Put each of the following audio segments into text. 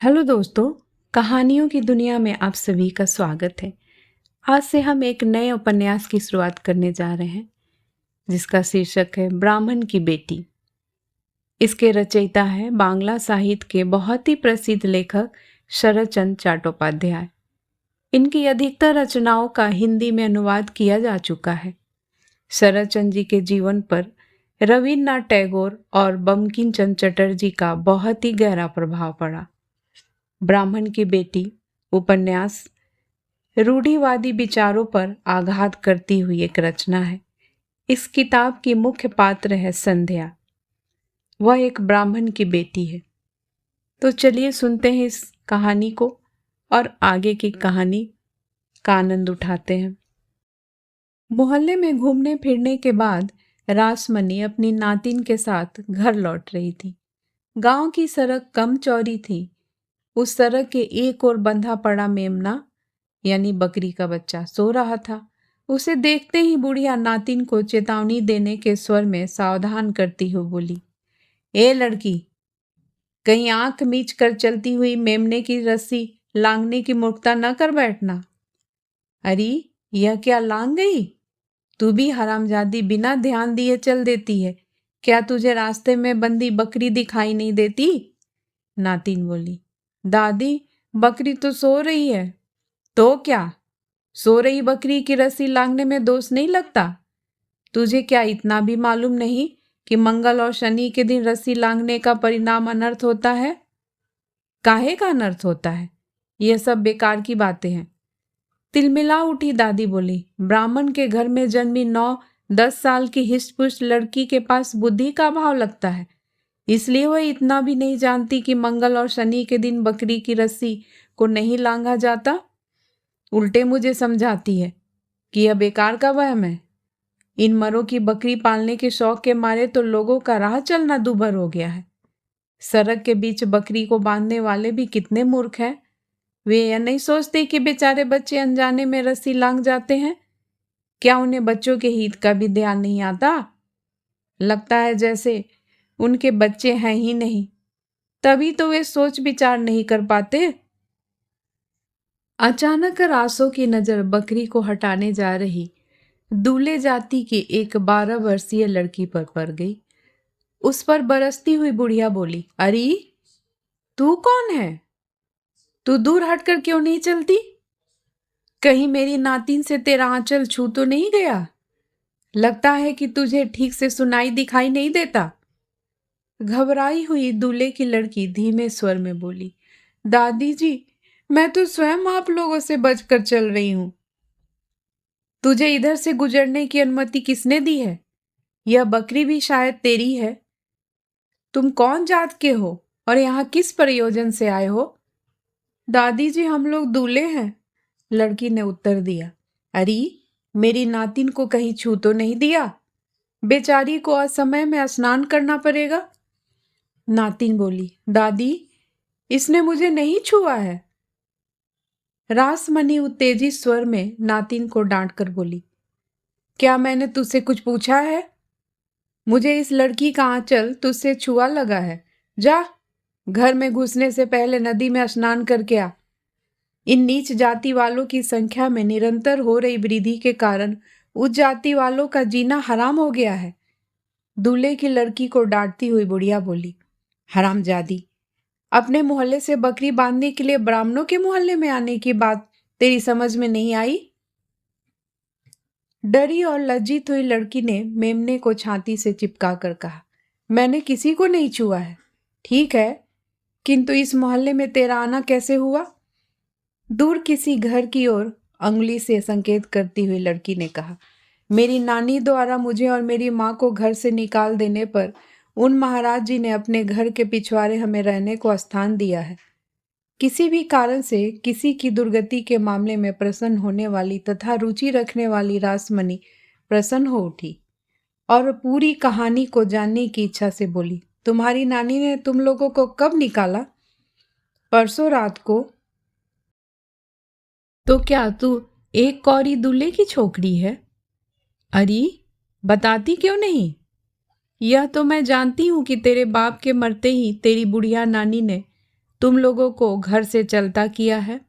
Hello दोस्तों, कहानियों की दुनिया में आप सभी का स्वागत है। आज से हम एक नए उपन्यास की शुरुआत करने जा रहे हैं जिसका शीर्षक है ब्राह्मण की बेटी। इसके रचयिता हैं बांग्ला साहित्य के बहुत ही प्रसिद्ध लेखक शरद चंद्र चट्टोपाध्याय। इनकी अधिकतर रचनाओं का हिंदी में अनुवाद किया जा चुका है। शरद चंद्र जी के जीवन पर रविन्द्रनाथ टैगोर और बंकिम चंद्र चटर्जी का बहुत ही गहरा प्रभाव पड़ा। ब्राह्मण की बेटी उपन्यास रूढ़िवादी विचारों पर आघात करती हुई एक रचना है। इस किताब की मुख्य पात्र है संध्या। वह एक ब्राह्मण की बेटी है। तो चलिए सुनते हैं इस कहानी को और आगे की कहानी का आनंद उठाते हैं। मोहल्ले में घूमने फिरने के बाद रासमणी अपनी नातिन के साथ घर लौट रही थी। गांव की सड़क कम चौड़ी थी। उस सड़क के एक ओर बंधा पड़ा मेमना यानी बकरी का बच्चा सो रहा था। उसे देखते ही बुढ़िया नातिन को चेतावनी देने के स्वर में सावधान करती हुई बोली, ए लड़की, कहीं आंख मीच कर चलती हुई मेमने की रस्सी लांघने की मूर्खता न कर बैठना। अरे यह क्या लांघ गई? तू भी हरामजादी बिना ध्यान दिए चल देती है। क्या तुझे रास्ते में बंधी बकरी दिखाई नहीं देती? नातिन बोली, दादी बकरी तो सो रही है। तो क्या, सो रही बकरी की रस्सी लांघने में दोष नहीं लगता? तुझे क्या इतना भी मालूम नहीं कि मंगल और शनि के दिन रस्सी लांघने का परिणाम अनर्थ होता है? काहे का अनर्थ होता है? यह सब बेकार की बातें हैं। तिलमिला उठी दादी बोली, ब्राह्मण के घर में जन्मी 9-10 साल की हिष्ट-पुष्ट लड़की के पास बुद्धि का अभाव लगता है, इसलिए वह इतना भी नहीं जानती कि मंगल और शनि के दिन बकरी की रस्सी को नहीं लांघा जाता। उल्टे मुझे समझाती है कि यह बेकार का वहम है। इन मरों की बकरी पालने के शौक के मारे तो लोगों का राह चलना दूभर हो गया है। सड़क के बीच बकरी को बांधने वाले भी कितने मूर्ख हैं। वे यह नहीं सोचते कि बेचारे बच्चे अनजाने में रस्सी लांघ जाते हैं। क्या उन्हें बच्चों के हित का भी ध्यान नहीं आता? लगता है जैसे उनके बच्चे हैं ही नहीं, तभी तो वे सोच विचार नहीं कर पाते। अचानक रासो की नजर बकरी को हटाने जा रही दूल्हे जाति की एक 12 वर्षीय लड़की पर पड़ गई। उस पर बरसती हुई बुढ़िया बोली, अरे तू कौन है? तू दूर हटकर क्यों नहीं चलती? कहीं मेरी नातिन से तेरा आंचल छू तो नहीं गया? लगता है कि तुझे ठीक से सुनाई दिखाई नहीं देता। घबराई हुई दूल्हे की लड़की धीमे स्वर में बोली, दादी जी, मैं तो स्वयं आप लोगों से बचकर चल रही हूं। तुझे इधर से गुजरने की अनुमति किसने दी है? यह बकरी भी शायद तेरी है। तुम कौन जात के हो और यहाँ किस प्रयोजन से आए हो? दादी जी, हम लोग दूल्हे हैं, लड़की ने उत्तर दिया। अरे मेरी नातिन को कहीं छू तो नहीं दिया? बेचारी को असमय में स्नान करना पड़ेगा। नातिन बोली, दादी इसने मुझे नहीं छुआ है। रासमणी उत्तेजित स्वर में नातिन को डांट कर बोली, क्या मैंने तुझसे कुछ पूछा है? मुझे इस लड़की का आंचल तुझसे छुआ लगा है। जा, घर में घुसने से पहले नदी में स्नान करके आ। इन नीच जाति वालों की संख्या में निरंतर हो रही वृद्धि के कारण उस जाति वालों का जीना हराम हो गया है। दूल्हे की लड़की को डांटती हुई बुढ़िया बोली, हरामजादी, अपने मोहल्ले से बकरी बांधने के लिए ब्राह्मणों के मोहल्ले में आने की बात तेरी समझ में नहीं आई? डरी और लज्जित हुई लड़की ने मेमने को छाती से चिपका कर कहा, मैंने किसी को नहीं छुआ है। ठीक है, किंतु इस मोहल्ले में तेरा आना कैसे हुआ? दूर किसी घर की ओर अंगुली से संकेत करती हुई लड़की ने कहा, मेरी नानी द्वारा मुझे और मेरी माँ को घर से निकाल देने पर उन महाराज जी ने अपने घर के पिछवाड़े हमें रहने को स्थान दिया है। किसी भी कारण से किसी की दुर्गति के मामले में प्रसन्न होने वाली तथा रुचि रखने वाली रासमणी प्रसन्न हो उठी और पूरी कहानी को जानने की इच्छा से बोली, तुम्हारी नानी ने तुम लोगों को कब निकाला? परसों रात को। तो क्या तू एक कौरी दूल्हे की छोकरी है? अरे बताती क्यों नहीं? यह तो मैं जानती हूं कि तेरे बाप के मरते ही तेरी बुढ़िया नानी ने तुम लोगों को घर से चलता किया है?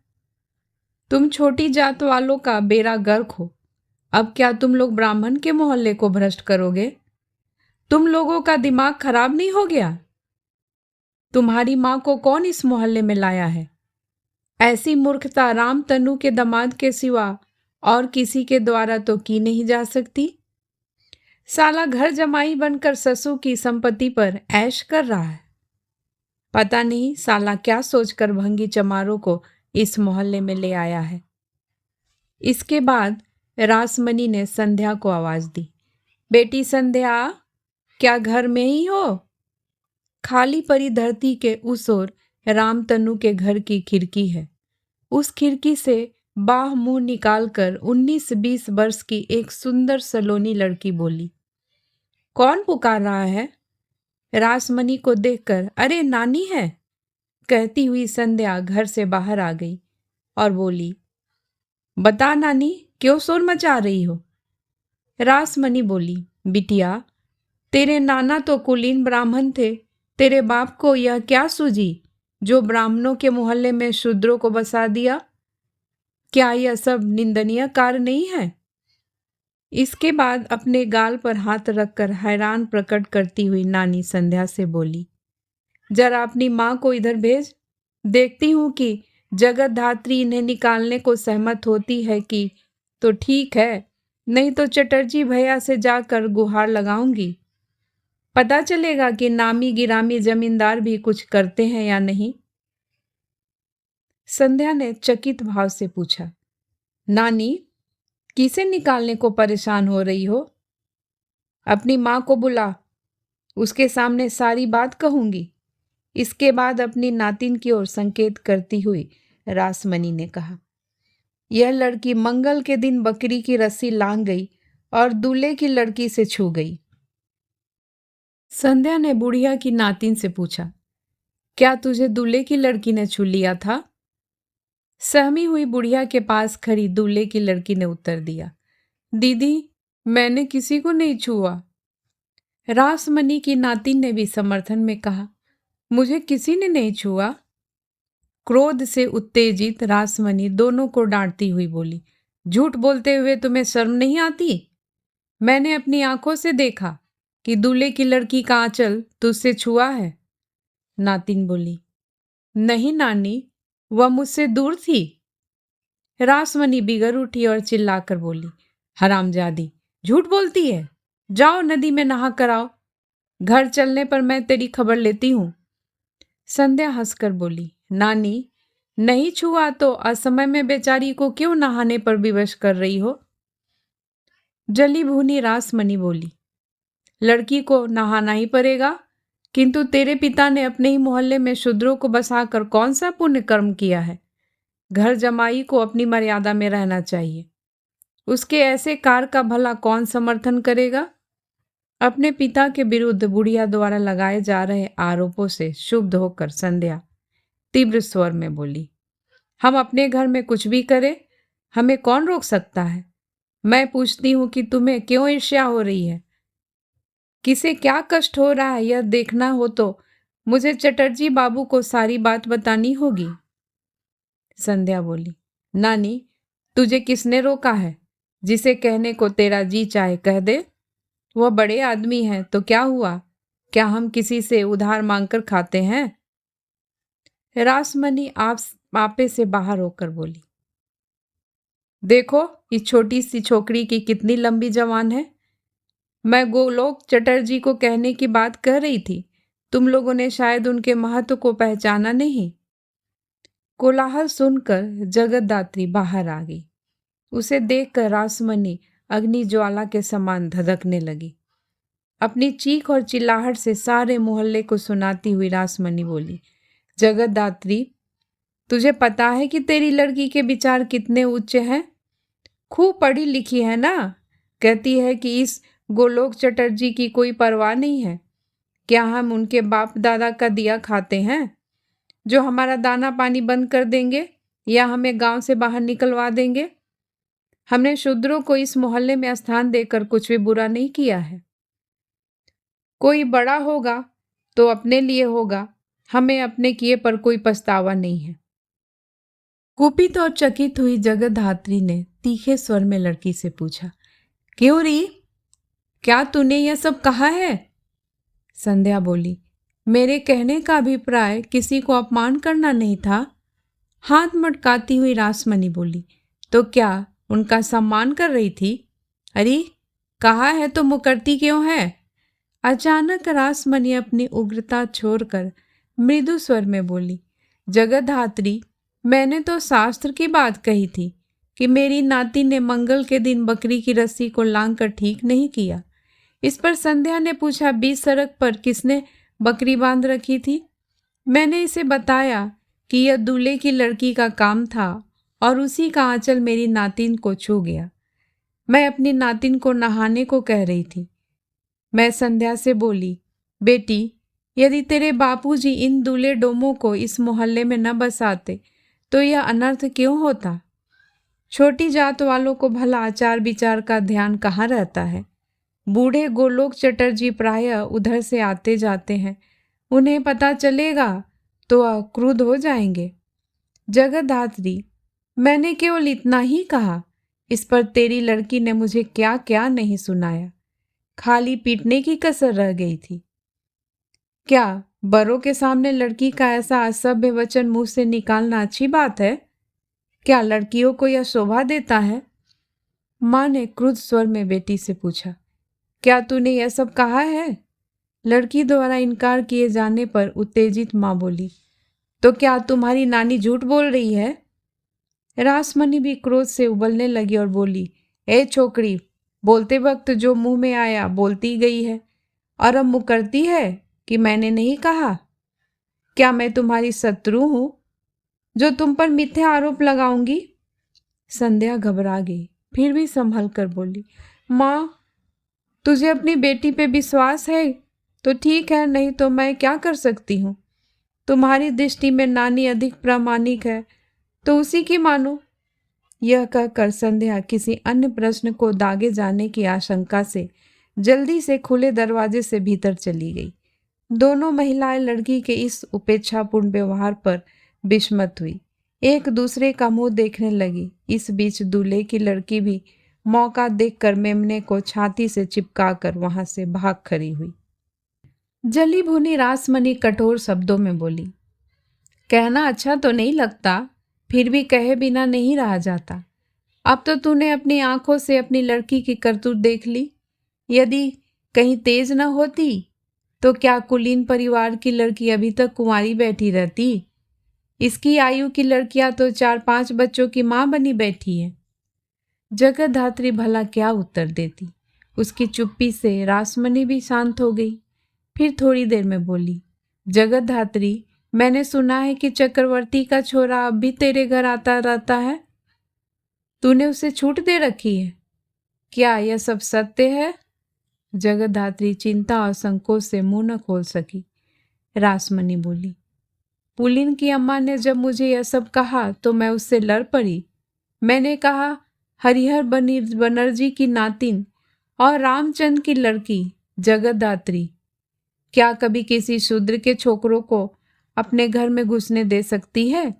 तुम छोटी जात वालों का बेड़ा गर्क हो। अब क्या तुम लोग ब्राह्मण के मोहल्ले को भ्रष्ट करोगे? तुम लोगों का दिमाग खराब नहीं हो गया? तुम्हारी माँ को कौन इस मोहल्ले में लाया है? ऐसी मूर्खता राम तनु के दामाद के सिवा और किसी के द्वारा तो की नहीं जा सकती। साला घर जमाई बनकर ससुर की संपत्ति पर ऐश कर रहा है। पता नहीं साला क्या सोचकर भंगी चमारों को इस मोहल्ले में ले आया है। इसके बाद रासमणि ने संध्या को आवाज दी, बेटी संध्या, क्या घर में ही हो? खाली पड़ी धरती के उस ओर रामतनु के घर की खिड़की है। उस खिड़की से बाह मुंह निकालकर 19-20 वर्ष की एक सुंदर सलोनी लड़की बोली, कौन पुकार रहा है? रासमणि को देखकर अरे नानी है कहती हुई संध्या घर से बाहर आ गई और बोली, बता नानी, क्यों शोर मचा रही हो? रासमणि बोली, बिटिया, तेरे नाना तो कुलीन ब्राह्मण थे। तेरे बाप को यह क्या सूझी जो ब्राह्मणों के मोहल्ले में शूद्रों को बसा दिया? क्या यह सब निंदनीय कार्य नहीं है? इसके बाद अपने गाल पर हाथ रखकर हैरान प्रकट करती हुई नानी संध्या से बोली, जरा अपनी माँ को इधर भेज। देखती हूँ कि जगत धात्री इन्हें निकालने को सहमत होती है कि तो ठीक है, नहीं तो चटर्जी भैया से जाकर गुहार लगाऊंगी। पता चलेगा कि नामी गिरामी जमींदार भी कुछ करते हैं या नहीं। संध्या ने चकित भाव से पूछा, नानी, किसे निकालने को परेशान हो रही हो? अपनी माँ को बुला, उसके सामने सारी बात कहूंगी। इसके बाद अपनी नातिन की ओर संकेत करती हुई रासमणि ने कहा, यह लड़की मंगल के दिन बकरी की रस्सी लांग गई और दूल्हे की लड़की से छू गई। संध्या ने बुढ़िया की नातिन से पूछा, क्या तुझे दूल्हे की लड़की ने छू लिया था? सहमी हुई बुढ़िया के पास खड़ी दूल्हे की लड़की ने उत्तर दिया, दीदी, मैंने किसी को नहीं छुआ। रासमणि की नातिन ने भी समर्थन में कहा, मुझे किसी ने नहीं छुआ। क्रोध से उत्तेजित रासमणि दोनों को डांटती हुई बोली, झूठ बोलते हुए तुम्हें शर्म नहीं आती? मैंने अपनी आंखों से देखा कि दूल्हे की लड़की का आंचल तुझसे छुआ है। नातिन बोली, नहीं नानी, वह मुझसे दूर थी। रासमणि बिगड़ उठी और चिल्लाकर बोली, हरामजादी, झूठ बोलती है। जाओ नदी में नहा कर आओ। घर चलने पर मैं तेरी खबर लेती हूँ। संध्या हंसकर बोली, नानी, नहीं छुआ तो असमय में बेचारी को क्यों नहाने पर विवश कर रही हो? जली भूनी रासमणि बोली, लड़की को नहाना ही पड़ेगा, किंतु तेरे पिता ने अपने ही मोहल्ले में शूद्रों को बसाकर कौन सा पुण्य कर्म किया है? घर जमाई को अपनी मर्यादा में रहना चाहिए। उसके ऐसे कार्य का भला कौन समर्थन करेगा? अपने पिता के विरुद्ध बुढ़िया द्वारा लगाए जा रहे आरोपों से क्षुब्ध होकर संध्या तीव्र स्वर में बोली, हम अपने घर में कुछ भी करें, हमें कौन रोक सकता है? मैं पूछती हूँ कि तुम्हें क्यों ईर्ष्या हो रही है? किसे क्या कष्ट हो रहा है यह देखना हो तो मुझे चटर्जी बाबू को सारी बात बतानी होगी। संध्या बोली, नानी, तुझे किसने रोका है? जिसे कहने को तेरा जी चाहे कह दे। वह बड़े आदमी हैं तो क्या हुआ? क्या हम किसी से उधार मांगकर खाते हैं? रासमणि आपे से बाहर होकर बोली, देखो इस छोटी सी छोकरी की कितनी लंबी जवान है। मैं गोलोक चटर्जी को कहने की बात कह रही थी, तुम लोगों ने शायद उनके महत्व को पहचाना नहीं। कोलाहल सुनकर जगतदात्री बाहर आ गई। उसे देखकर रासमणि अग्नि ज्वाला के समान धधकने लगी। अपनी चीख और चिल्लाहट से सारे मोहल्ले को सुनाती हुई रासमणि बोली, जगतदात्री, तुझे पता है कि तेरी लड़की के विचार कितने उच्च हैं? खूब पढ़ी लिखी है ना? कहती है कि इस गोलोक चटर्जी की कोई परवाह नहीं है। क्या हम उनके बाप दादा का दिया खाते हैं जो हमारा दाना पानी बंद कर देंगे या हमें गांव से बाहर निकलवा देंगे? हमने शूद्रों को इस मोहल्ले में स्थान देकर कुछ भी बुरा नहीं किया है। कोई बड़ा होगा तो अपने लिए होगा, किंतु अपने लिए नहीं। हमें अपने किए पर कोई पछतावा नहीं है। कुपित और चकित हुई जगद्धात्री ने तीखे स्वर में लड़की से पूछा, क्यों री, क्या तूने यह सब कहा है? संध्या बोली, मेरे कहने का अभिप्राय किसी को अपमान करना नहीं था। हाथ मटकाती हुई रासमणी बोली, तो क्या उनका सम्मान कर रही थी? अरे कहा है तो मुकरती क्यों है? अचानक रासमणी अपनी उग्रता छोड़कर मृदु स्वर में बोली, जगद्धात्री, मैंने तो शास्त्र की बात कही थी कि मेरी नाती ने मंगल के दिन बकरी की रस्सी को लांग कर ठीक नहीं किया। इस पर संध्या ने पूछा, बीच सड़क पर किसने बकरी बांध रखी थी? मैंने इसे बताया कि यह दूल्हे की लड़की का काम था और उसी का आंचल मेरी नातिन को छू गया। मैं अपनी नातिन को नहाने को कह रही थी। मैं संध्या से बोली, बेटी, यदि तेरे बापूजी इन दूल्हे डोमों को इस मोहल्ले में न बसाते तो यह अनर्थ क्यों होता? छोटी जात वालों को भला आचार विचार का ध्यान कहाँ रहता है? बूढ़े गोलोक चटर्जी प्रायः उधर से आते जाते हैं, उन्हें पता चलेगा तो क्रुद्ध हो जाएंगे। जगद्धात्री, मैंने केवल इतना ही कहा। इस पर तेरी लड़की ने मुझे क्या क्या नहीं सुनाया, खाली पीटने की कसर रह गई थी। क्या बड़ों के सामने लड़की का ऐसा असभ्य वचन मुंह से निकालना अच्छी बात है? क्या लड़कियों को यह शोभा देता है? माँ ने क्रुद्ध स्वर में बेटी से पूछा, क्या तूने यह सब कहा है? लड़की द्वारा इनकार किए जाने पर उत्तेजित माँ बोली, तो क्या तुम्हारी नानी झूठ बोल रही है? रासमणी भी क्रोध से उबलने लगी और बोली, ए छोकरी, बोलते वक्त जो मुंह में आया बोलती गई है और अब मुकरती है कि मैंने नहीं कहा। क्या मैं तुम्हारी शत्रु हूं जो तुम पर मिथ्या आरोप लगाऊंगी? संध्या घबरा गई, फिर भी संभल कर बोली, माँ, तुझे अपनी बेटी पे विश्वास है तो ठीक है, नहीं तो मैं क्या कर सकती हूँ? तुम्हारी दृष्टि में नानी अधिक प्रामाणिक है तो उसी की मानो। यह कहकर संध्या किसी अन्य प्रश्न को दागे जाने की आशंका से जल्दी से खुले दरवाजे से भीतर चली गई। दोनों महिलाएं लड़की के इस उपेक्षापूर्ण व्यवहार पर विस्मित हुई, एक दूसरे का मुंह देखने लगी। इस बीच दूल्हे की लड़की भी मौका देखकर मेमने को छाती से चिपकाकर वहां से भाग खड़ी हुई। जली भुनी रासमणी कठोर शब्दों में बोली, कहना अच्छा तो नहीं लगता, फिर भी कहे बिना नहीं रहा जाता। अब तो तूने अपनी आंखों से अपनी लड़की की करतूत देख ली। यदि कहीं तेज न होती तो क्या कुलीन परिवार की लड़की अभी तक कुंवारी बैठी रहती? इसकी आयु की लड़कियां तो 4-5 बच्चों की मां बनी बैठी है। जगद्धात्री भला क्या उत्तर देती? उसकी चुप्पी से रासमणी भी शांत हो गई। फिर थोड़ी देर में बोली, जगद्धात्री, मैंने सुना है कि चक्रवर्ती का छोरा अब भी तेरे घर आता रहता है। तूने उसे छूट दे रखी है, क्या यह सब सत्य है? जगद्धात्री चिंता और संकोच से मुंह न खोल सकी। रासमणी बोली, पुलिन की अम्मा ने जब मुझे यह सब कहा तो मैं उससे लड़ पड़ी। मैंने कहा, हरिहर बनर्जी की नातिन और रामचंद्र की लड़की जगद्धात्री क्या कभी किसी शूद्र के छोकरों को अपने घर में घुसने दे सकती है?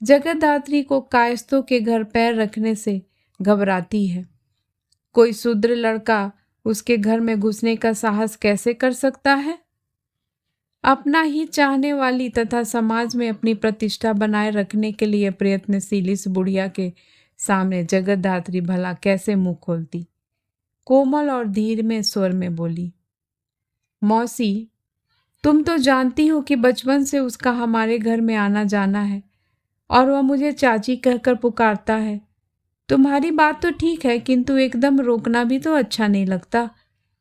जगद्धात्री को कायस्थों के घर पैर रखने से घबराती है। कोई शूद्र लड़का उसके घर में घुसने का साहस कैसे कर सकता है? अपना ही चाहने वाली तथा समाज में अपनी प्रतिष्ठा बनाए रखने के लिए प्रयत्नशील इस बुढ़िया के सामने जगद्धात्री भला कैसे मुंह खोलती? कोमल और धीर में स्वर में बोली, मौसी, तुम तो जानती हो कि बचपन से उसका हमारे घर में आना जाना है और वह मुझे चाची कहकर पुकारता है। तुम्हारी बात तो ठीक है, किंतु एकदम रोकना भी तो अच्छा नहीं लगता।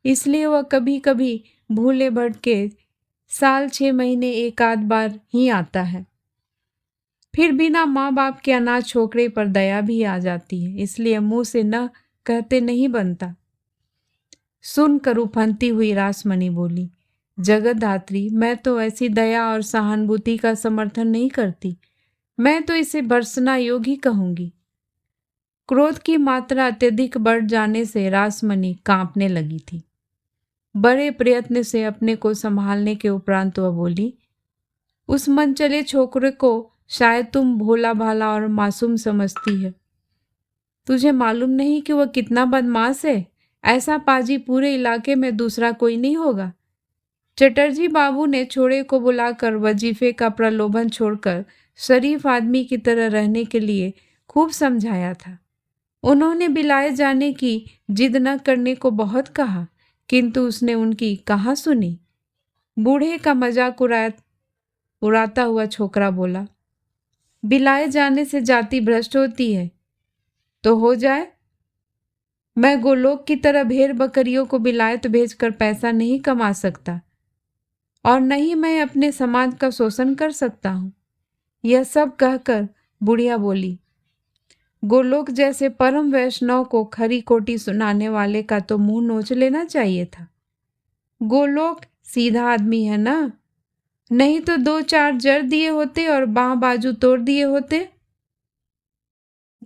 इसलिए वह कभी कभी भूले भटके साल 6 महीने एक आध बार ही आता है। फिर बिना माँ बाप के अनाथ छोकरे पर दया भी आ जाती है, इसलिए मुंह से न कहते नहीं बनता। सुनकर उफनती हुई रासमणी बोली, जगद्धात्री, मैं तो ऐसी दया और सहानुभूति का समर्थन नहीं करती। मैं तो इसे भर्त्सना योग्य ही कहूंगी। क्रोध की मात्रा अत्यधिक बढ़ जाने से रासमणी कांपने लगी थी। बड़े प्रयत्न से अपने को संभालने के उपरांत वह बोली, उस मनचले छोकरे को शायद तुम भोला भाला और मासूम समझती है। तुझे मालूम नहीं कि वह कितना बदमाश है? ऐसा पाजी पूरे इलाके में दूसरा कोई नहीं होगा। चटर्जी बाबू ने छोरे को बुलाकर वजीफे का प्रलोभन छोड़कर शरीफ आदमी की तरह रहने के लिए खूब समझाया था। उन्होंने बिलाए जाने की जिद न करने को बहुत कहा, किंतु उसने उनकी कहाँ सुनी। बूढ़े का मजाक उड़ाता हुआ छोकरा बोला, बिलाए जाने से जाति भ्रष्ट होती है तो हो जाए। मैं गोलोक की तरह भेड़ बकरियों को बिलायत भेजकर पैसा नहीं कमा सकता, और न ही मैं अपने समाज का शोषण कर सकता हूँ। यह सब कहकर बुढ़िया बोली, गोलोक जैसे परम वैष्णव को खरी खोटी सुनाने वाले का तो मुंह नोच लेना चाहिए था। गोलोक सीधा आदमी है ना, नहीं तो 2-4 जड़ दिए होते और बाह बाजू तोड़ दिए होते।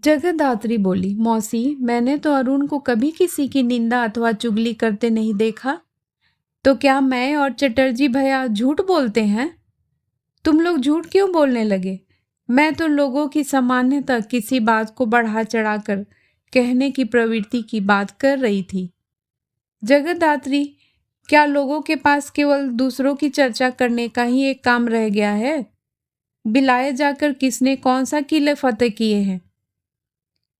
जगदात्री बोली, मौसी, मैंने तो अरुण को कभी किसी की निंदा अथवा चुगली करते नहीं देखा। तो क्या मैं और चटर्जी भैया झूठ बोलते हैं? तुम लोग झूठ क्यों बोलने लगे? मैं तो लोगों की सामान्यतः किसी बात को बढ़ा चढ़ाकर कहने की प्रवृत्ति की बात कर रही थी। जगदात्री, क्या लोगों के पास केवल दूसरों की चर्चा करने का ही एक काम रह गया है? बिलाए जाकर किसने कौन सा किले फतेह किए हैं?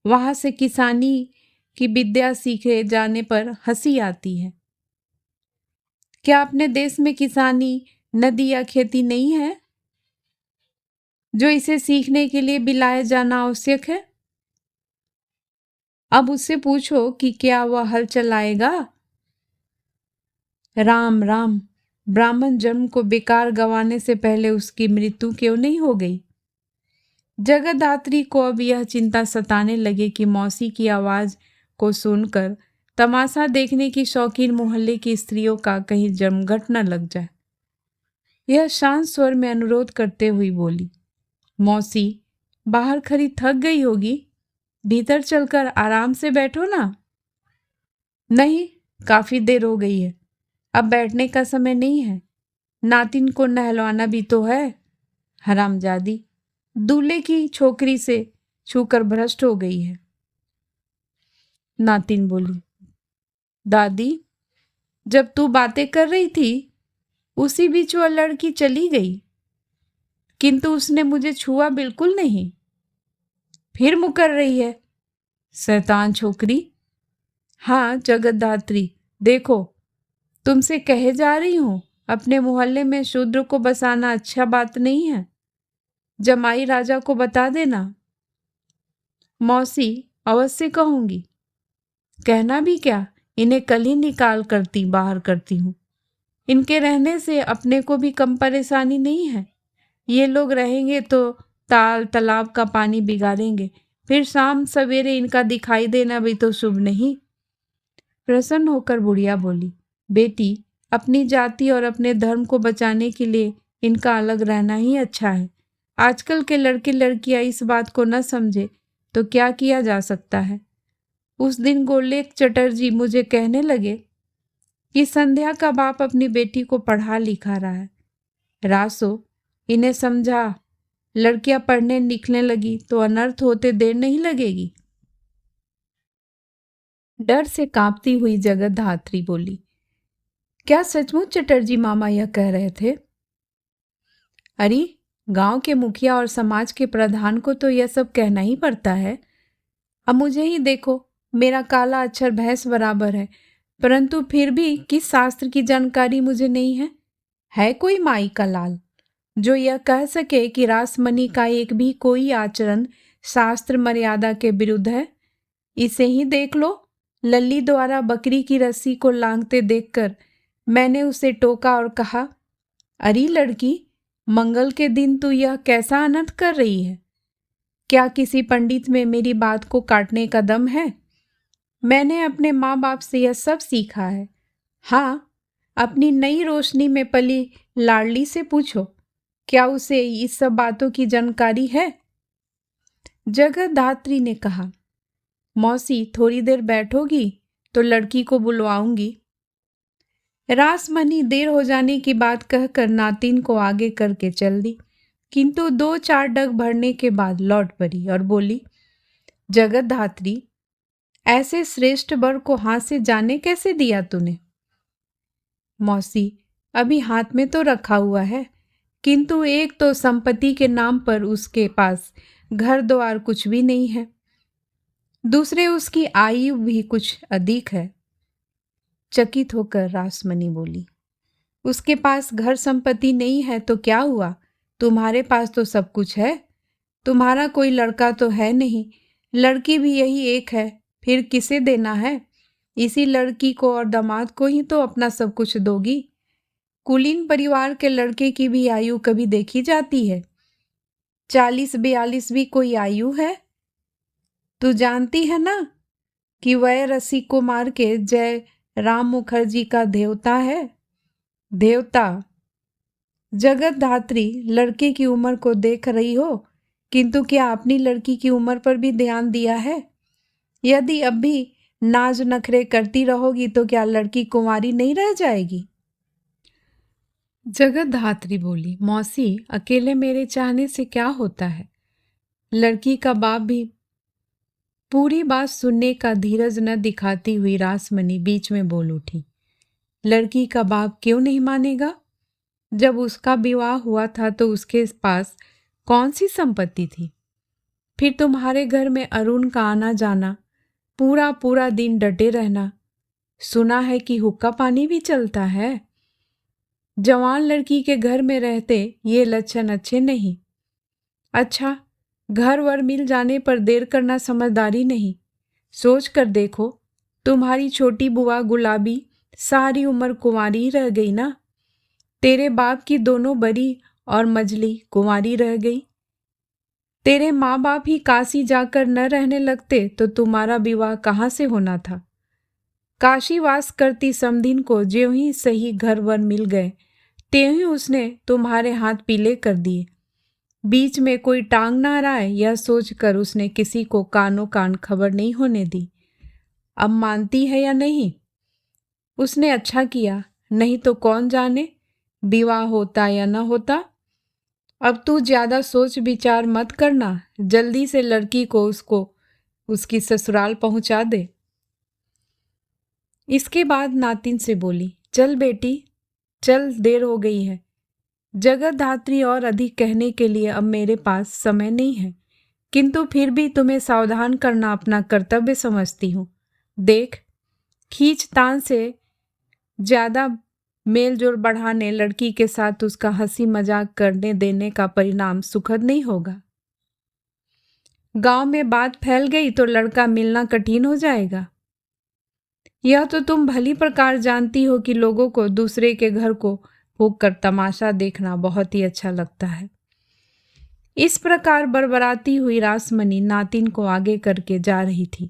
वहां से किसानी की विद्या सीखे जाने पर हंसी आती है। क्या अपने देश में किसानी, नदी या खेती नहीं है जो इसे सीखने के लिए बिलाए जाना आवश्यक है? अब उससे पूछो कि क्या वह हल चलाएगा? राम राम, ब्राह्मण जन्म को बेकार गंवाने से पहले उसकी मृत्यु क्यों नहीं हो गई? जगदात्री को अब यह चिंता सताने लगे कि मौसी की आवाज को सुनकर तमाशा देखने की शौकीन मोहल्ले की स्त्रियों का कहीं जमघट न लग जाए। यह शांत स्वर में अनुरोध करते हुए बोली, मौसी, बाहर खरी थक गई होगी, भीतर चलकर आराम से बैठो ना। नहीं, काफी देर हो गई है, अब बैठने का समय नहीं है। नातिन को नहलवाना भी तो है। हरामजादी दूल्हे की छोकरी से छूकर भ्रष्ट हो गई है। नातिन बोली, दादी, जब तू बातें कर रही थी उसी बीच वह लड़की चली गई, किंतु उसने मुझे छुआ बिल्कुल नहीं। फिर मुकर रही है, शैतान छोकरी। हाँ जगद्धात्री, देखो, तुमसे कहे जा रही हूँ, अपने मोहल्ले में शूद्र को बसाना अच्छा बात नहीं है। जमाई राजा को बता देना। मौसी, अवश्य कहूंगी। कहना भी क्या, इन्हें कल ही निकाल करती बाहर करती हूँ। इनके रहने से अपने को भी कम परेशानी नहीं है। ये लोग रहेंगे तो ताल तालाब का पानी बिगाड़ेंगे, फिर शाम सवेरे इनका दिखाई देना भी तो शुभ नहीं। प्रसन्न होकर बुढ़िया बोली, बेटी, अपनी जाति और अपने धर्म को बचाने के लिए इनका अलग रहना ही अच्छा है। आजकल के लड़के लड़कियां इस बात को न समझे तो क्या किया जा सकता है। उस दिन गोलेक चटर्जी मुझे कहने लगे कि संध्या का बाप अपनी बेटी को पढ़ा लिखा रहा है। रासो, इन्हें समझा, लड़कियां पढ़ने निकलने लगी तो अनर्थ होते देर नहीं लगेगी। डर से कांपती हुई जगद्धात्री बोली, क्या सचमुच चटर्जी मामा यह कह रहे थे? अरे, गांव के मुखिया और समाज के प्रधान को तो यह सब कहना ही पड़ता है। अब मुझे ही देखो, मेरा काला अक्षर भैंस बराबर है, परंतु फिर भी किस शास्त्र की जानकारी मुझे नहीं है। है कोई माई का लाल जो यह कह सके कि रासमणि का एक भी कोई आचरण शास्त्र मर्यादा के विरुद्ध है? इसे ही देख लो, लल्ली द्वारा बकरी की रस्सी को लांघते देखकर मैंने उसे टोका और कहा, अरे लड़की, मंगल के दिन तू यह कैसा अनर्थ कर रही है? क्या किसी पंडित में मेरी बात को काटने का दम है? मैंने अपने माँ बाप से यह सब सीखा है। हाँ, अपनी नई रोशनी में पली लाडली से पूछो, क्या उसे इस सब बातों की जानकारी है? जगद्धात्री ने कहा, मौसी, थोड़ी देर बैठोगी तो लड़की को बुलवाऊंगी। रासमणी देर हो जाने की बात कहकर नातिन को आगे करके चल दी, किंतु 2-4 डग भरने के बाद लौट पड़ी और बोली, जगत धात्री, ऐसे श्रेष्ठ वर को हाथ से जाने कैसे दिया तूने? मौसी, अभी हाथ में तो रखा हुआ है, किंतु एक तो संपत्ति के नाम पर उसके पास घर द्वार कुछ भी नहीं है, दूसरे उसकी आयु भी कुछ अधिक है। चकित होकर रासमणी बोली, उसके पास घर संपत्ति नहीं है तो क्या हुआ? तुम्हारे पास तो सब कुछ है। तुम्हारा कोई लड़का तो है नहीं, लड़की भी यही एक है, फिर किसे देना है? इसी लड़की को और दामाद को ही तो अपना सब कुछ दोगी। कुलीन परिवार के लड़के की भी आयु कभी देखी जाती है? 40-42 भी कोई आयु है? तू जानती है ना कि वह रसी को मार के जय राम मुखर्जी का देवता है। देवता? जगत धात्री, लड़के की उम्र को देख रही हो, किंतु क्या अपनी लड़की की उम्र पर भी ध्यान दिया है? यदि अब भी नाज नखरे करती रहोगी तो क्या लड़की कुंवारी नहीं रह जाएगी? जगत धात्री बोली, मौसी, अकेले मेरे चाहने से क्या होता है? लड़की का बाप भी। पूरी बात सुनने का धीरज न दिखाती हुई रासमणी बीच में बोल उठी, लड़की का बाप क्यों नहीं मानेगा? जब उसका विवाह हुआ था तो उसके पास कौन सी संपत्ति थी? फिर तुम्हारे घर में अरुण का आना जाना, पूरा पूरा दिन डटे रहना, सुना है कि हुक्का पानी भी चलता है। जवान लड़की के घर में रहते ये लक्षण अच्छे नहीं। अच्छा, घर वर मिल जाने पर देर करना समझदारी नहीं। सोच कर देखो, तुम्हारी छोटी बुआ गुलाबी सारी उम्र कुंवारी ही रह गई ना। तेरे बाप की दोनों बड़ी और मझली कुंवारी रह गई। तेरे माँ बाप ही काशी जाकर न रहने लगते तो तुम्हारा विवाह कहाँ से होना था? काशीवास करती समधिन को ज्यों ही सही घर वर मिल गए, त्यों ही उसने तुम्हारे हाथ पीले कर दिए। बीच में कोई टांग ना आए यह सोचकर उसने किसी को कानो कान खबर नहीं होने दी। अब मानती है या नहीं? उसने अच्छा किया, नहीं तो कौन जाने विवाह होता या न होता। अब तू ज्यादा सोच विचार मत करना, जल्दी से लड़की को उसकी ससुराल पहुंचा दे। इसके बाद नातिन से बोली, चल बेटी चल, देर हो गई है। जगत धात्री, और अधिक कहने के लिए अब मेरे पास समय नहीं है, किंतु फिर भी तुम्हें सावधान करना अपना कर्तव्य समझती हूँ। देख, खींचतान से ज्यादा मेलजोल बढ़ाने, लड़की के साथ उसका हंसी मजाक करने देने का परिणाम सुखद नहीं होगा। गांव में बात फैल गई तो लड़का मिलना कठिन हो जाएगा। यह तो तुम भली प्रकार जानती हो कि लोगों को दूसरे के घर को होकर तमाशा देखना बहुत ही अच्छा लगता है। इस प्रकार बड़बड़ाती हुई रासमणी नातिन को आगे करके जा रही थी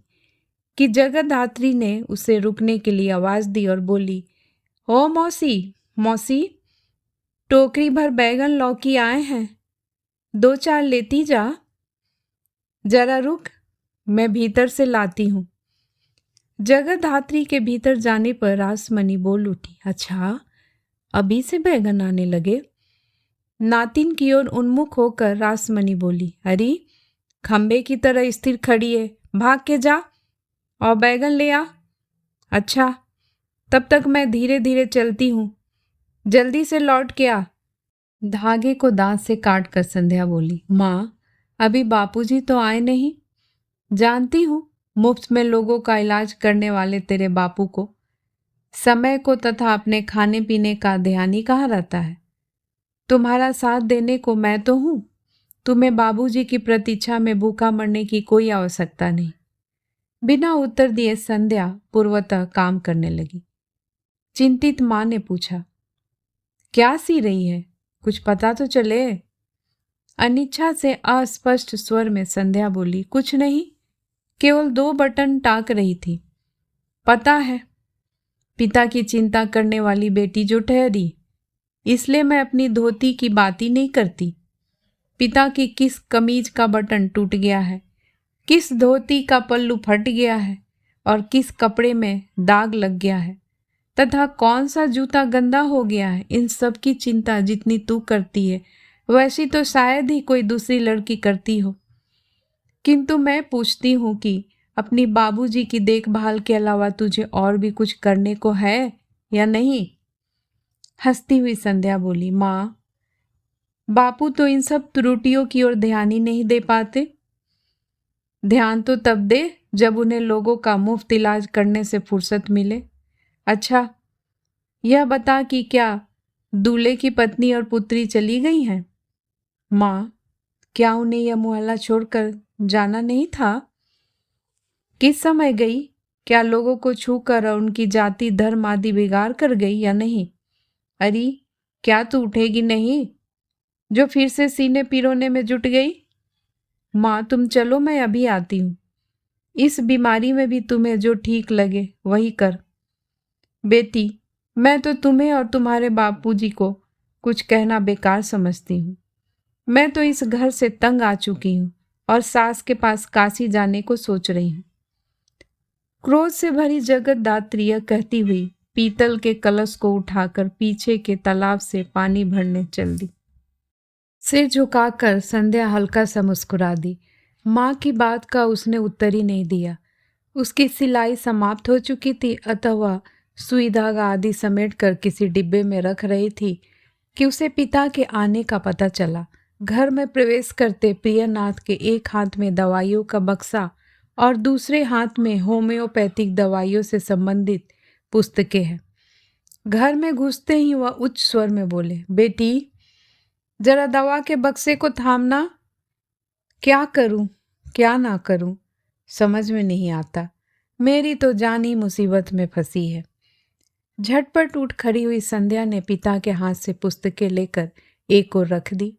कि जगत धात्री ने उसे रुकने के लिए आवाज दी और बोली, ओ मौसी, मौसी, टोकरी भर बैगन लौकी आए हैं, 2-4 लेती जा। जरा रुक, मैं भीतर से लाती हूँ। जगत धात्री के भीतर जाने पर रासमणी बोल उठी, अच्छा, अभी से बैगन आने लगे? नातिन की ओर उन्मुख होकर रासमणी बोली, अरे खंबे की तरह स्थिर खड़ी है, भाग के जा और बैगन ले आ। अच्छा, तब तक मैं धीरे धीरे चलती हूँ, जल्दी से लौट के आ। धागे को दांत से काट कर संध्या बोली, माँ, अभी बापूजी तो आए नहीं। जानती हूँ, मुफ्त में लोगों का इलाज करने वाले तेरे बापू को समय को तथा अपने खाने पीने का ध्यान ही कहाँ रहता है। तुम्हारा साथ देने को मैं तो हूँ, तुम्हें बाबूजी की प्रतीक्षा में भूखा मरने की कोई आवश्यकता नहीं। बिना उत्तर दिए संध्या पूर्वतः काम करने लगी। चिंतित माँ ने पूछा, क्या सी रही है, कुछ पता तो चले। अनिच्छा से अस्पष्ट स्वर में संध्या बोली, कुछ नहीं, केवल 2 बटन टाक रही थी। पता है, पिता की चिंता करने वाली बेटी जो ठहरी, इसलिए मैं अपनी धोती की बात ही नहीं करती। पिता की किस कमीज का बटन टूट गया है, किस धोती का पल्लू फट गया है और किस कपड़े में दाग लग गया है, तथा कौन सा जूता गंदा हो गया है, इन सब की चिंता जितनी तू करती है वैसी तो शायद ही कोई दूसरी लड़की करती हो। किंतु मैं पूछती हूँ कि अपनी बाबूजी की देखभाल के अलावा तुझे और भी कुछ करने को है या नहीं? हंसती हुई संध्या बोली, माँ, बापू तो इन सब त्रुटियों की ओर ध्यान ही नहीं दे पाते। ध्यान तो तब दे जब उन्हें लोगों का मुफ्त इलाज करने से फुर्सत मिले। अच्छा, यह बता कि क्या दूल्हे की पत्नी और पुत्री चली गई हैं? माँ, क्या उन्हें यह मोहल्ला छोड़कर जाना नहीं था? किस समय गई? क्या लोगों को छूकर और उनकी जाति धर्म आदि बिगाड़ कर गई या नहीं? अरे, क्या तू उठेगी नहीं जो फिर से सीने पिरोने में जुट गई? माँ, तुम चलो, मैं अभी आती हूँ। इस बीमारी में भी तुम्हें जो ठीक लगे वही कर। बेटी, मैं तो तुम्हें और तुम्हारे बापूजी को कुछ कहना बेकार समझती हूँ। मैं तो इस घर से तंग आ चुकी हूँ और सास के पास काशी जाने को सोच रही हूँ। क्रोध से भरी जगतदात्री यह कहती हुई पीतल के कलश को उठाकर पीछे के तालाब से पानी भरने चल दी। सिर झुकाकर संध्या हल्का सा मुस्कुरा दी। माँ की बात का उसने उत्तर ही नहीं दिया। उसकी सिलाई समाप्त हो चुकी थी, अतः वह सुई धागा आदि समेट कर किसी डिब्बे में रख रही थी कि उसे पिता के आने का पता चला। घर में प्रवेश करते प्रियनाथ के एक हाथ में दवाइयों का बक्सा और दूसरे हाथ में होम्योपैथिक दवाइयों से संबंधित पुस्तकें हैं। घर में घुसते ही वह उच्च स्वर में बोले, बेटी, जरा दवा के बक्से को थामना। क्या करूं, क्या ना करूं, समझ में नहीं आता। मेरी तो जान ही मुसीबत में फंसी है। झटपट उठ खड़ी हुई संध्या ने पिता के हाथ से पुस्तकें लेकर एक ओर रख दी।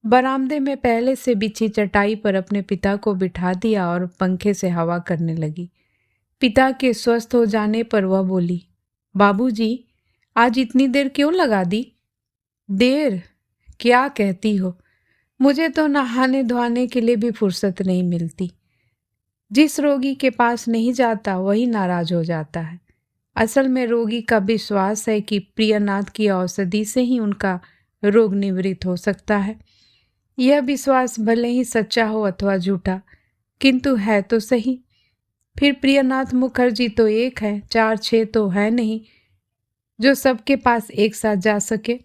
बरामदे में पहले से बिछी चटाई पर अपने पिता को बिठा दिया और पंखे से हवा करने लगी। पिता के स्वस्थ हो जाने पर वह बोली, बाबूजी, आज इतनी देर क्यों लगा दी? देर? क्या कहती हो? मुझे तो नहाने धोने के लिए भी फुर्सत नहीं मिलती। जिस रोगी के पास नहीं जाता वही नाराज हो जाता है। असल में रोगी का विश्वास है कि प्रियनाथ की औषधि से ही उनका रोग निवृत्त हो सकता है। यह विश्वास भले ही सच्चा हो अथवा झूठा, किंतु है तो सही। फिर प्रियनाथ मुखर्जी तो एक है, 4-6 तो है नहीं जो सबके पास एक साथ जा सके।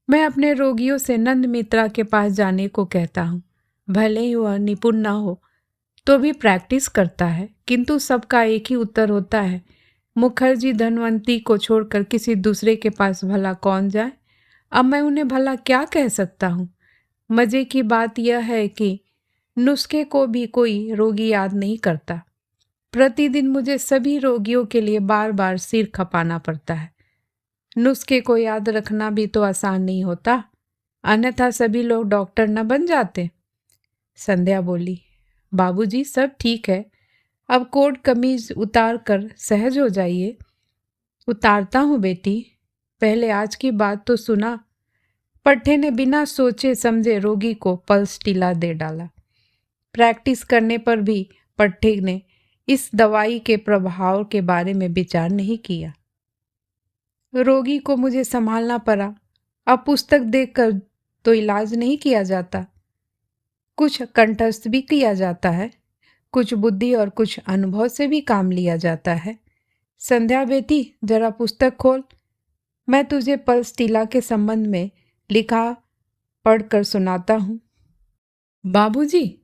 मैं अपने रोगियों से नंद मित्रा के पास जाने को कहता हूँ। भले ही वह निपुण न हो तो भी प्रैक्टिस करता है, किंतु सबका एक ही उत्तर होता है, मुखर्जी धनवंती को छोड़कर किसी दूसरे के पास भला कौन जाए। अब मैं उन्हें भला क्या कह सकता हूँ? मजे की बात यह है कि नुस्खे को भी कोई रोगी याद नहीं करता। प्रतिदिन मुझे सभी रोगियों के लिए बार बार सिर खपाना पड़ता है। नुस्खे को याद रखना भी तो आसान नहीं होता, अन्यथा सभी लोग डॉक्टर न बन जाते। संध्या बोली, बाबूजी, सब ठीक है, अब कोट कमीज उतार कर सहज हो जाइए। उतारता हूँ बेटी, पहले आज की बात तो सुना। पट्टे ने बिना सोचे समझे रोगी को पल्स टीला दे डाला। प्रैक्टिस करने पर भी पट्टे ने इस दवाई के प्रभाव के बारे में विचार नहीं किया। रोगी को मुझे संभालना पड़ा। अब पुस्तक देखकर तो इलाज नहीं किया जाता, कुछ कंठस्थ भी किया जाता है, कुछ बुद्धि और कुछ अनुभव से भी काम लिया जाता है। संध्या बेटी, जरा पुस्तक खोल, मैं तुझे पल्स टीला के संबंध में लिखा पढ़कर सुनाता हूँ। बाबूजी,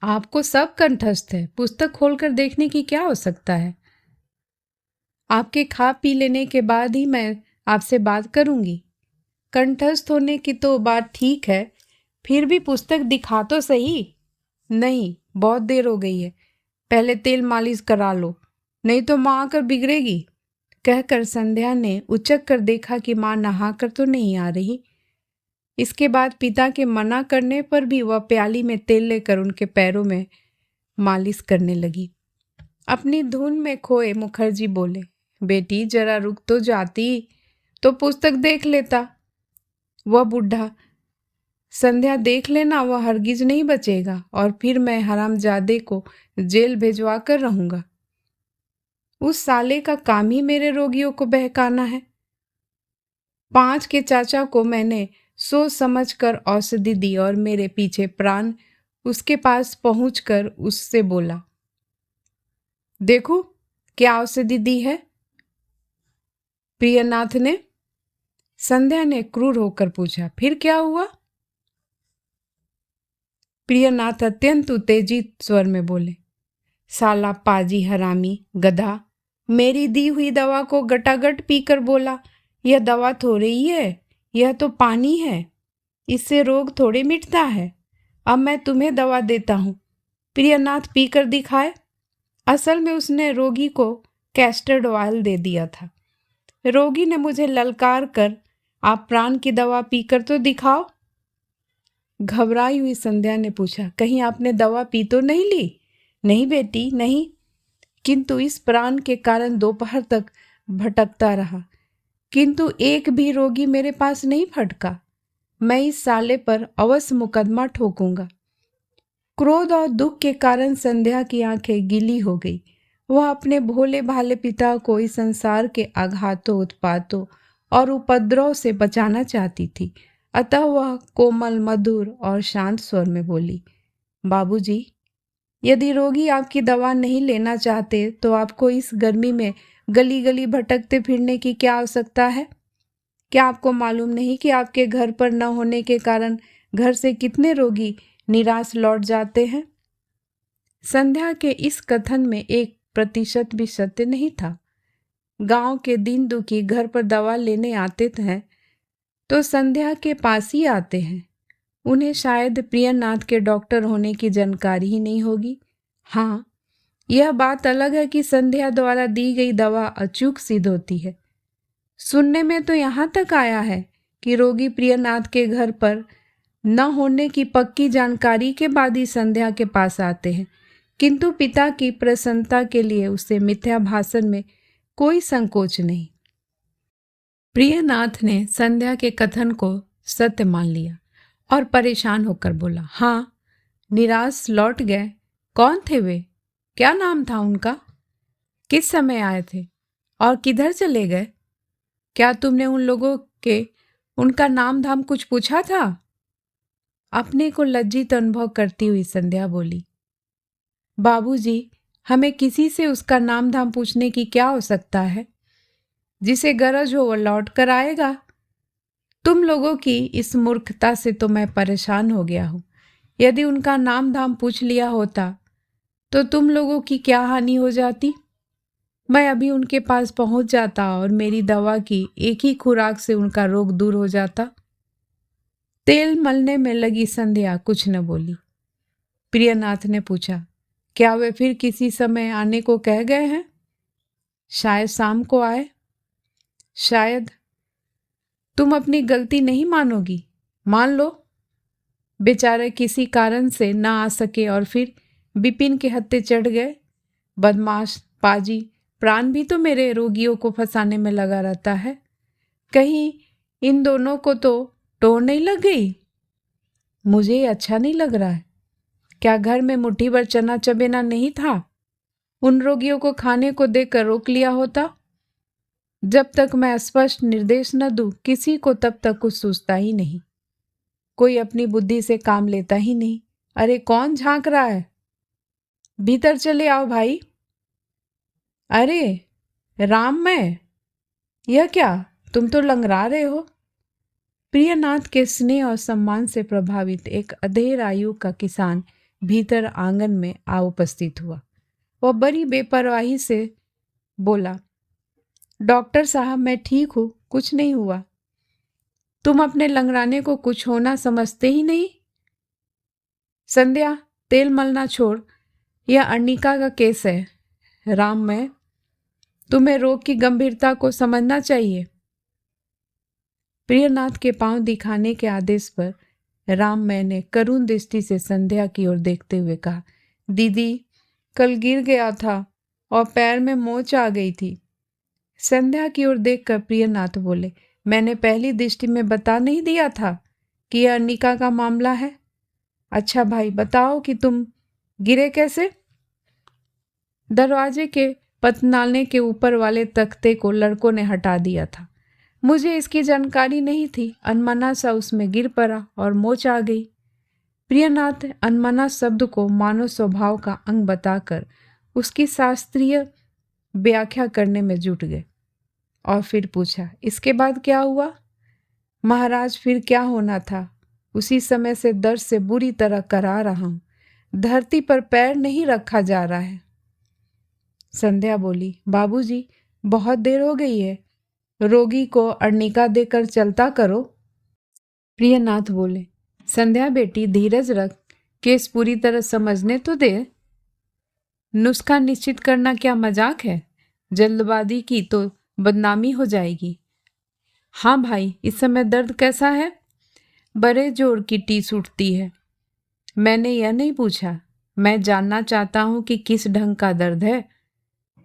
आपको सब कंठस्थ है, पुस्तक खोलकर देखने की क्या आवश्यकता है? आपके खा पी लेने के बाद ही मैं आपसे बात करूंगी। कंठस्थ होने की तो बात ठीक है, फिर भी पुस्तक दिखा तो सही। नहीं, बहुत देर हो गई है, पहले तेल मालिश करा लो, नहीं तो माँ आकर बिगड़ेगी। कहकर संध्या ने उचक कर देखा कि माँ नहाकर तो नहीं आ रही। इसके बाद पिता के मना करने पर भी वह प्याली में तेल लेकर उनके पैरों में मालिश करने लगी। अपनी धुन में खोए मुखर्जी बोले, बेटी, जरा रुक तो जाती तो पुस्तक देख लेता। वह बूढ़ा, संध्या देख लेना, वह हरगिज नहीं बचेगा और फिर मैं हरामजादे को जेल भिजवा कर रहूंगा। उस साले का काम ही मेरे रोगियों को बहकाना है। 5 के चाचा को मैंने सोच समझ कर औषधि दी और मेरे पीछे प्राण उसके पास पहुंचकर उससे बोला, देखो क्या औषधि दी है। प्रियनाथ ने संध्या ने क्रूर होकर पूछा, फिर क्या हुआ? प्रियनाथ अत्यंत उत्तेजित स्वर में बोले, साला पाजी हरामी गधा मेरी दी हुई दवा को गटागट पीकर बोला, यह दवा थोड़ी ही है, यह तो पानी है, इससे रोग थोड़े मिटता है। अब मैं तुम्हें दवा देता हूँ, प्रियनाथ पीकर दिखाए। असल में उसने रोगी को कैस्टर्ड ऑयल दे दिया था। रोगी ने मुझे ललकार कर, आप प्राण की दवा पीकर तो दिखाओ। घबराई हुई संध्या ने पूछा, कहीं आपने दवा पी तो नहीं ली? नहीं बेटी नहीं, किंतु इस प्राण के कारण दोपहर तक भटकता रहा, किंतु एक भी रोगी मेरे पास नहीं फटका। मैं इस साले पर अवश्य मुकदमा ठोकूंगा। क्रोध और दुख के कारण संध्या की आंखें गीली हो गई। वह अपने भोले भाले पिता को इस संसार के आघातों, उत्पातों और उपद्रव से बचाना चाहती थी। अतः वह कोमल, मधुर और शांत स्वर में बोली, बाबूजी, यदि रोगी आपकी दवा नहीं लेना चाहते तो आपको इस गर्मी में गली गली भटकते फिरने की क्या आवश्यकता है? क्या आपको मालूम नहीं कि आपके घर पर न होने के कारण घर से कितने रोगी निराश लौट जाते हैं? संध्या के इस कथन में 1% भी सत्य नहीं था। गांव के दीन दुखी घर पर दवा लेने आते हैं तो संध्या के पास ही आते हैं। उन्हें शायद प्रियनाथ के डॉक्टर होने की जानकारी ही नहीं होगी। हाँ, यह बात अलग है कि संध्या द्वारा दी गई दवा अचूक सिद्ध होती है। सुनने में तो यहाँ तक आया है कि रोगी प्रियनाथ के घर पर न होने की पक्की जानकारी के बाद ही संध्या के पास आते हैं, किंतु पिता की प्रसन्नता के लिए उसे मिथ्या भाषण में कोई संकोच नहीं। प्रियनाथ ने संध्या के कथन को सत्य मान लिया और परेशान होकर बोला, हाँ, निराश लौट गए। कौन थे वे? क्या नाम था उनका? किस समय आए थे और किधर चले गए? क्या तुमने उन लोगों के उनका नाम धाम कुछ पूछा था? अपने को लज्जित अनुभव करती हुई संध्या बोली, बाबूजी, हमें किसी से उसका नाम धाम पूछने की क्या आवश्यकता है? जिसे गरज हो वो लौट कर आएगा। तुम लोगों की इस मूर्खता से तो मैं परेशान हो गया हूँ। यदि उनका नाम धाम पूछ लिया होता तो तुम लोगों की क्या हानि हो जाती? मैं अभी उनके पास पहुंच जाता और मेरी दवा की एक ही खुराक से उनका रोग दूर हो जाता। तेल मलने में लगी संध्या कुछ न बोली। प्रियनाथ ने पूछा, क्या वे फिर किसी समय आने को कह गए हैं? शायद शाम को आए। शायद। तुम अपनी गलती नहीं मानोगी? मान लो बेचारे किसी कारण से ना आ सके और फिर बिपिन के हत्थे चढ़ गए। बदमाश पाजी प्राण भी तो मेरे रोगियों को फंसाने में लगा रहता है। कहीं इन दोनों को तो टोर नहीं लग गई? मुझे ये अच्छा नहीं लग रहा है। क्या घर में मुट्ठी भर चना चबेना नहीं था? उन रोगियों को खाने को देकर रोक लिया होता। जब तक मैं स्पष्ट निर्देश न दूं किसी को तब तक कुछ सोचता ही नहीं। कोई अपनी बुद्धि से काम लेता ही नहीं। अरे कौन झांक रहा है? भीतर चले आओ भाई। अरे राम, मैं यह क्या, तुम तो लंगड़ा रहे हो। प्रियनाथ के स्नेह और सम्मान से प्रभावित एक अधेड़ आयु का किसान भीतर आंगन में आ उपस्थित हुआ। वह बड़ी बेपरवाही से बोला, डॉक्टर साहब, मैं ठीक हूँ, कुछ नहीं हुआ। तुम अपने लंगड़ाने को कुछ होना समझते ही नहीं। संध्या, तेल मलना छोड़, यह अर्निका का केस है। राम, मैं तुम्हें रोग की गंभीरता को समझना चाहिए। प्रियनाथ के पांव दिखाने के आदेश पर राम मैंने करुण दृष्टि से संध्या की ओर देखते हुए कहा, दीदी, कल गिर गया था और पैर में मोच आ गई थी। संध्या की ओर देखकर प्रियनाथ बोले, मैंने पहली दृष्टि में बता नहीं दिया था कि यह अर्निका का मामला है। अच्छा भाई, बताओ कि तुम गिरे कैसे? दरवाजे के पतनाले के ऊपर वाले तख्ते को लड़कों ने हटा दिया था। मुझे इसकी जानकारी नहीं थी। अनमना सा उसमें गिर पड़ा और मोच आ गई। प्रियनाथ अनमना शब्द को मानव स्वभाव का अंग बताकर उसकी शास्त्रीय व्याख्या करने में जुट गए और फिर पूछा, इसके बाद क्या हुआ? महाराज, फिर क्या होना था? उसी समय से दर्द से बुरी तरह करा रहा हूं। धरती पर पैर नहीं रखा जा रहा है। संध्या बोली, बाबूजी, बहुत देर हो गई है, रोगी को अर्निका देकर चलता करो। प्रियनाथ बोले, संध्या बेटी, धीरज रख, केस पूरी तरह समझने तो दे। नुस्खा निश्चित करना क्या मजाक है? जल्दबाजी की तो बदनामी हो जाएगी। हाँ भाई, इस समय दर्द कैसा है? बड़े जोर की टीस उठती है। मैंने यह नहीं पूछा, मैं जानना चाहता हूं कि किस ढंग का दर्द है।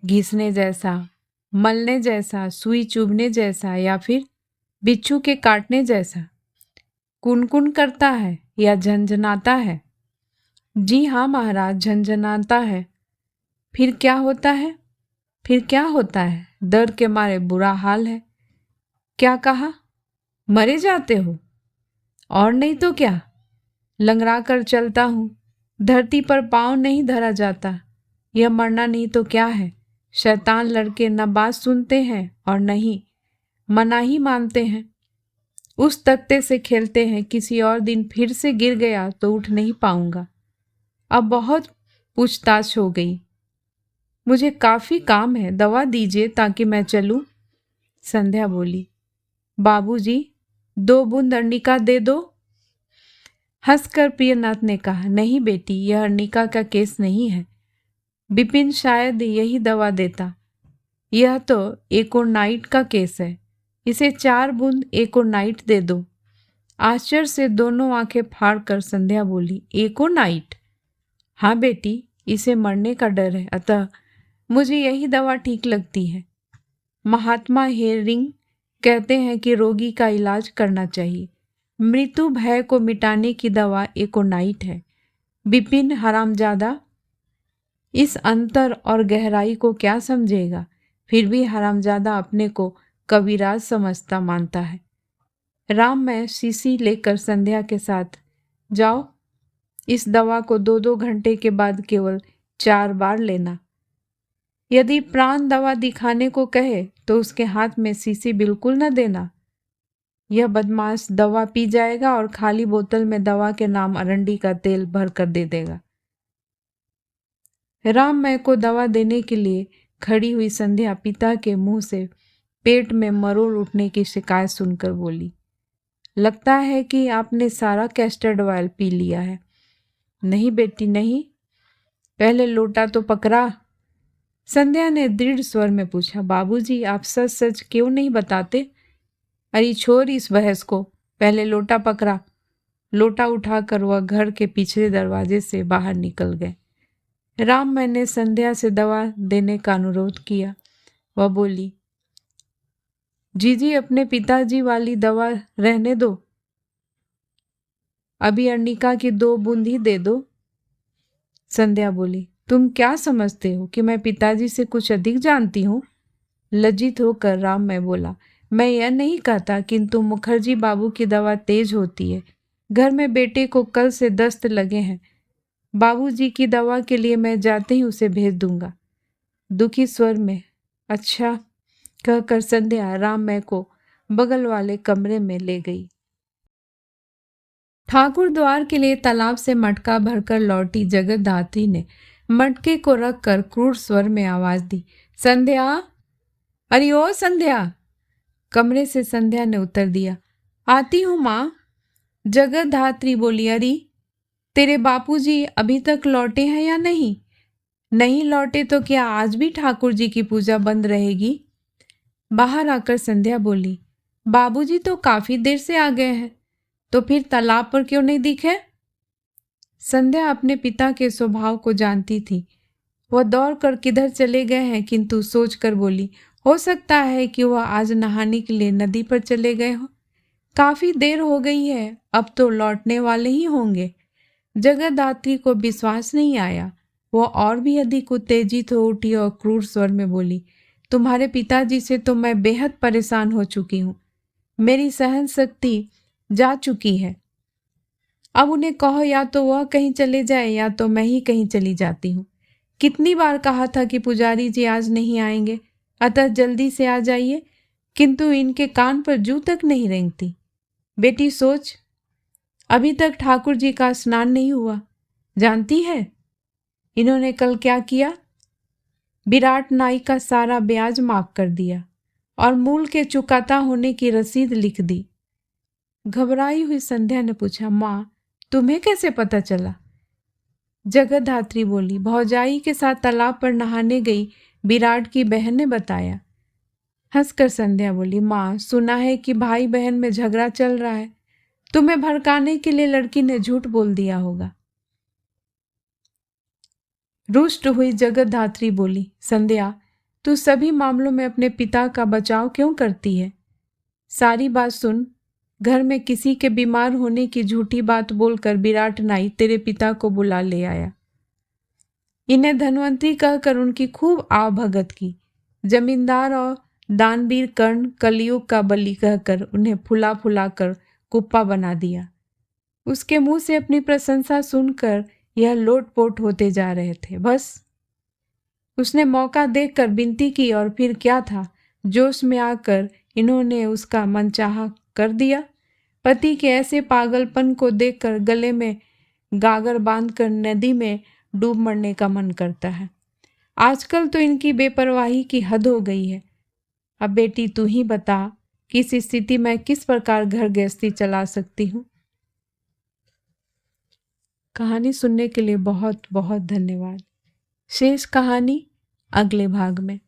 घिसने जैसा, मलने जैसा, सुई चुभने जैसा, या फिर बिच्छू के काटने जैसा? कुनकुन करता है या झंझनाता है? जी हाँ महाराज, झंझनाता है। फिर क्या होता है? फिर क्या होता है? दर्द के मारे बुरा हाल है। क्या कहा? मरे जाते हो? और नहीं तो क्या, लंगड़ा कर चलता हूँ। धरती पर पाँव नहीं धरा जाता। यह मरना नहीं तो क्या है? शैतान लड़के न बात सुनते हैं और नहीं मनाही मानते हैं। उस तख्ते से खेलते हैं। किसी और दिन फिर से गिर गया तो उठ नहीं पाऊंगा। अब बहुत पूछताछ हो गई। मुझे काफी काम है, दवा दीजिए ताकि मैं चलूं। संध्या बोली, बाबूजी, 2 बूंद अर्निका दे दो। हंसकर प्रियनाथ ने कहा, नहीं बेटी, यह अर्निका का केस नहीं है। बिपिन शायद यही दवा देता। यह तो एकोनाइट का केस है। इसे 4 बूंद एकोनाइट दे दो। आश्चर्य से दोनों आंखें फाड़कर संध्या बोली, एकोनाइट? हाँ बेटी, इसे मरने का डर है, अतः मुझे यही दवा ठीक लगती है। महात्मा हेरिंग कहते हैं कि रोगी का इलाज करना चाहिए। मृत्यु भय को मिटाने की दवा एकोनाइट है। बिपिन हरामजादा इस अंतर और गहराई को क्या समझेगा? फिर भी हरामजादा अपने को कविराज समझता मानता है। राम, मैं शीशी लेकर संध्या के साथ जाओ। इस दवा को 2-2 घंटे के बाद केवल 4 बार लेना। यदि प्राण दवा दिखाने को कहे तो उसके हाथ में शीशी बिल्कुल न देना। यह बदमाश दवा पी जाएगा और खाली बोतल में दवा के नाम अरंडी का तेल भर कर दे देगा। राममय को दवा देने के लिए खड़ी हुई संध्या पिता के मुंह से पेट में मरोड़ उठने की शिकायत सुनकर बोली, लगता है कि आपने सारा कैस्टर्ड ऑयल पी लिया है। नहीं बेटी नहीं, पहले लोटा तो पकड़ा। संध्या ने दृढ़ स्वर में पूछा, बाबूजी, आप सच सच क्यों नहीं बताते? अरे छोड़ इस बहस को, पहले लोटा पकड़ा। लोटा उठाकर वह घर के पिछले दरवाजे से बाहर निकल गए। राम, मैंने संध्या से दवा देने का अनुरोध किया। वह बोली, जीजी, अपने पिताजी वाली दवा रहने दो, अभी अर्निका की 2 बूंद ही दे दो। संध्या बोली, तुम क्या समझते हो कि मैं पिताजी से कुछ अधिक जानती हूँ? लज्जित होकर राम मैं बोला, मैं यह नहीं कहता, किंतु मुखर्जी बाबू की दवा तेज होती है। घर में बेटे को कल से दस्त लगे हैं। बाबूजी की दवा के लिए मैं जाते ही उसे भेज दूंगा। दुखी स्वर में अच्छा कहकर संध्या राममय को बगल वाले कमरे में ले गई। ठाकुर द्वार के लिए तालाब से मटका भरकर लौटी जगतधात्री ने मटके को रखकर क्रूर स्वर में आवाज दी, संध्या, अरे ओ संध्या। कमरे से संध्या ने उत्तर दिया, आती हूँ माँ। जगतधात्री बोली, अरे तेरे बापूजी अभी तक लौटे हैं या नहीं? नहीं लौटे तो क्या आज भी ठाकुर जी की पूजा बंद रहेगी? बाहर आकर संध्या बोली, बाबूजी तो काफी देर से आ गए हैं, तो फिर तालाब पर क्यों नहीं दिखे? संध्या अपने पिता के स्वभाव को जानती थी। वह दौड़कर किधर चले गए हैं, किंतु सोचकर बोली, हो सकता है कि वह आज नहाने के लिए नदी पर चले गए हो। काफी देर हो गई है, अब तो लौटने वाले ही होंगे। जगतधात्री को विश्वास नहीं आया। वो और भी अधिक उत्तेजित हो उठी और क्रूर स्वर में बोली, तुम्हारे पिताजी से तो मैं बेहद परेशान हो चुकी हूँ। मेरी सहन शक्ति जा चुकी है। अब उन्हें कहो या तो वह कहीं चले जाए या तो मैं ही कहीं चली जाती हूँ। कितनी बार कहा था कि पुजारी जी आज नहीं आएंगे, अतः जल्दी से आ जाइए, किंतु इनके कान पर जू तक नहीं रेंगती। बेटी सोच, अभी तक ठाकुर जी का स्नान नहीं हुआ। जानती है इन्होंने कल क्या किया? विराट नाई का सारा ब्याज माफ कर दिया और मूल के चुकाता होने की रसीद लिख दी। घबराई हुई संध्या ने पूछा, माँ तुम्हें कैसे पता चला? जगतधात्री बोली, भौजाई के साथ तालाब पर नहाने गई विराट की बहन ने बताया। हंसकर संध्या बोली, माँ सुना है कि भाई बहन में झगड़ा चल रहा है। तुम्हें भड़काने के लिए लड़की ने झूठ बोल दिया होगा। रुष्ट हुई जगतधात्री बोली, संध्या तू सभी मामलों में अपने पिता का बचाव क्यों करती है? सारी बात सुन। घर में किसी के बीमार होने की झूठी बात बोलकर विराट नाई तेरे पिता को बुला ले आया। इन्हें धनवंतरी कहकर उनकी खूब आवभगत की। जमींदार और दानवीर कर्ण कलयुग का बलि कहकर उन्हें फुला फुला कर कुप्पा बना दिया। उसके मुंह से अपनी प्रशंसा सुनकर यह लोटपोट होते जा रहे थे। बस उसने मौका देखकर विनती की और फिर क्या था, जोश में आकर इन्होंने उसका मनचाहा कर दिया। पति के ऐसे पागलपन को देखकर गले में गागर बांधकर नदी में डूब मरने का मन करता है। आजकल तो इनकी बेपरवाही की हद हो गई है। अब बेटी तू ही बता कि इस स्थिति में किस प्रकार घर गृहस्थी चला सकती हूँ। कहानी सुनने के लिए बहुत बहुत धन्यवाद। शेष कहानी अगले भाग में।